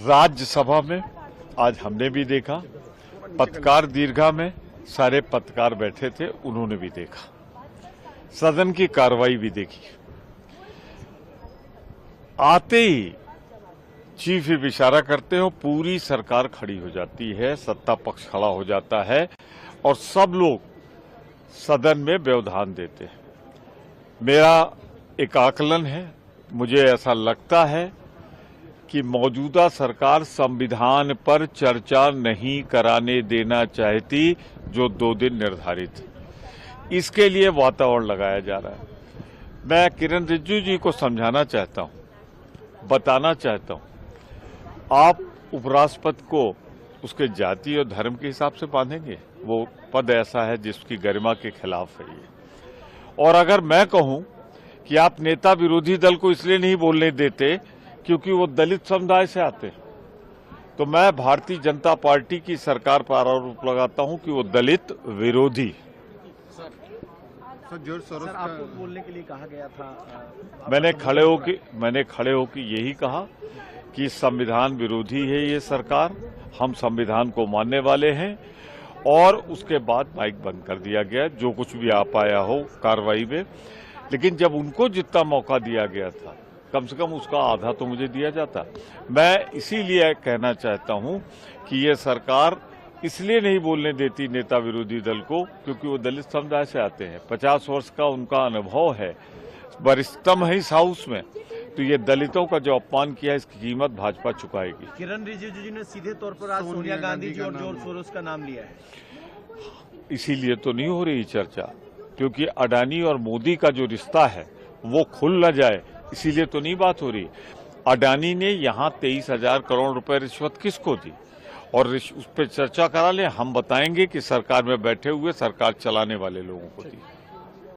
राज्यसभा में आज हमने भी देखा, पत्रकार दीर्घा में सारे पत्रकार बैठे थे, उन्होंने भी देखा, सदन की कार्रवाई भी देखी। आते ही चीफ व्हिप इशारा करते हो, पूरी सरकार खड़ी हो जाती है, सत्ता पक्ष खड़ा हो जाता है और सब लोग सदन में व्यवधान देते हैं। मेरा एक आकलन है, मुझे ऐसा लगता है कि मौजूदा सरकार संविधान पर चर्चा नहीं कराने देना चाहती, जो 2 दिन निर्धारित है। इसके लिए वातावरण लगाया जा रहा है। मैं किरण रिजिजू जी को समझाना चाहता हूं, बताना चाहता हूं, आप उपराष्ट्रपति को उसके जाति और धर्म के हिसाब से बांधेंगे? वो पद ऐसा है जिसकी गरिमा के खिलाफ है ये। और अगर मैं कहूं कि आप नेता विरोधी दल को इसलिए नहीं बोलने देते क्योंकि वो दलित समुदाय से आते हैं, तो मैं भारतीय जनता पार्टी की सरकार पर आरोप लगाता हूं कि वो दलित विरोधी। सर, आपको बोलने के लिए कहा गया था। मैंने खड़े होकर यही कहा कि संविधान विरोधी है ये सरकार, हम संविधान को मानने वाले हैं। और उसके बाद माइक बंद कर दिया गया, जो कुछ भी आ पाया हो कार्रवाई में। लेकिन जब उनको जितना मौका दिया गया था, कम से कम उसका आधा तो मुझे दिया जाता। मैं इसीलिए कहना चाहता हूं कि ये सरकार इसलिए नहीं बोलने देती नेता विरोधी दल को क्योंकि वो दलित समुदाय से आते हैं, 50 वर्ष का उनका अनुभव है, वरिष्ठतम है इस हाउस में। तो ये दलितों का जो अपमान किया, इसकी कीमत भाजपा चुकाएगी। किरण रिजिजू जी ने सीधे तौर पर आज सोनिया गांधी जी और जॉर्ज सोरोस का नाम लिया है। इसीलिए तो नहीं हो रही चर्चा, क्योंकि अडानी और मोदी का जो रिश्ता है वो खुल न जाए, इसीलिए तो नहीं बात हो रही। अडानी ने यहाँ 23,000 करोड़ रुपए रिश्वत किसको दी और उस पर चर्चा करा ले, हम बताएंगे कि सरकार में बैठे हुए सरकार चलाने वाले लोगों को दी।